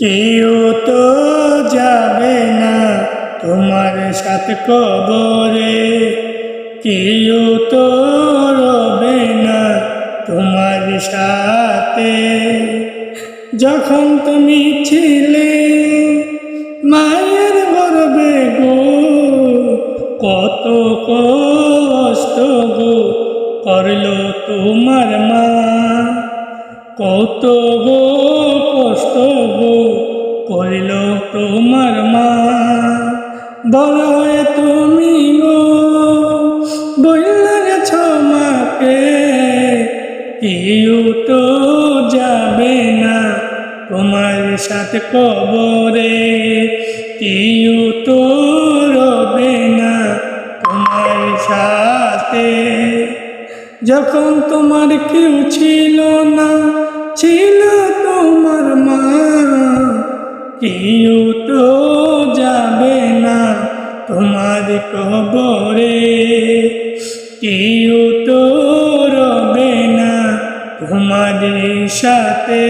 কেউ তো যাবে না তোমার সাথে কবরে, কেউ তো রবে না তোমার সাথে। যখন তুমি ছিলে মায়ের গর্ভে গো, কত কষ্ট গো করলো তোমার মা, কত গো কষ্ট গো করিল তোমার মা। বড় হয়ে তুমি গো বইলা গেছ মাকে, কেউ তো যাবে না তোমার সাথে কবরে, কেউ তো রবে না তোমার সাথে। যখন তোমার কেউ ছিল না, ছিল তোমার মা, কেউ তো যাবে না তোমার কবরে, কেউ তো রবে না তোমার সাথে।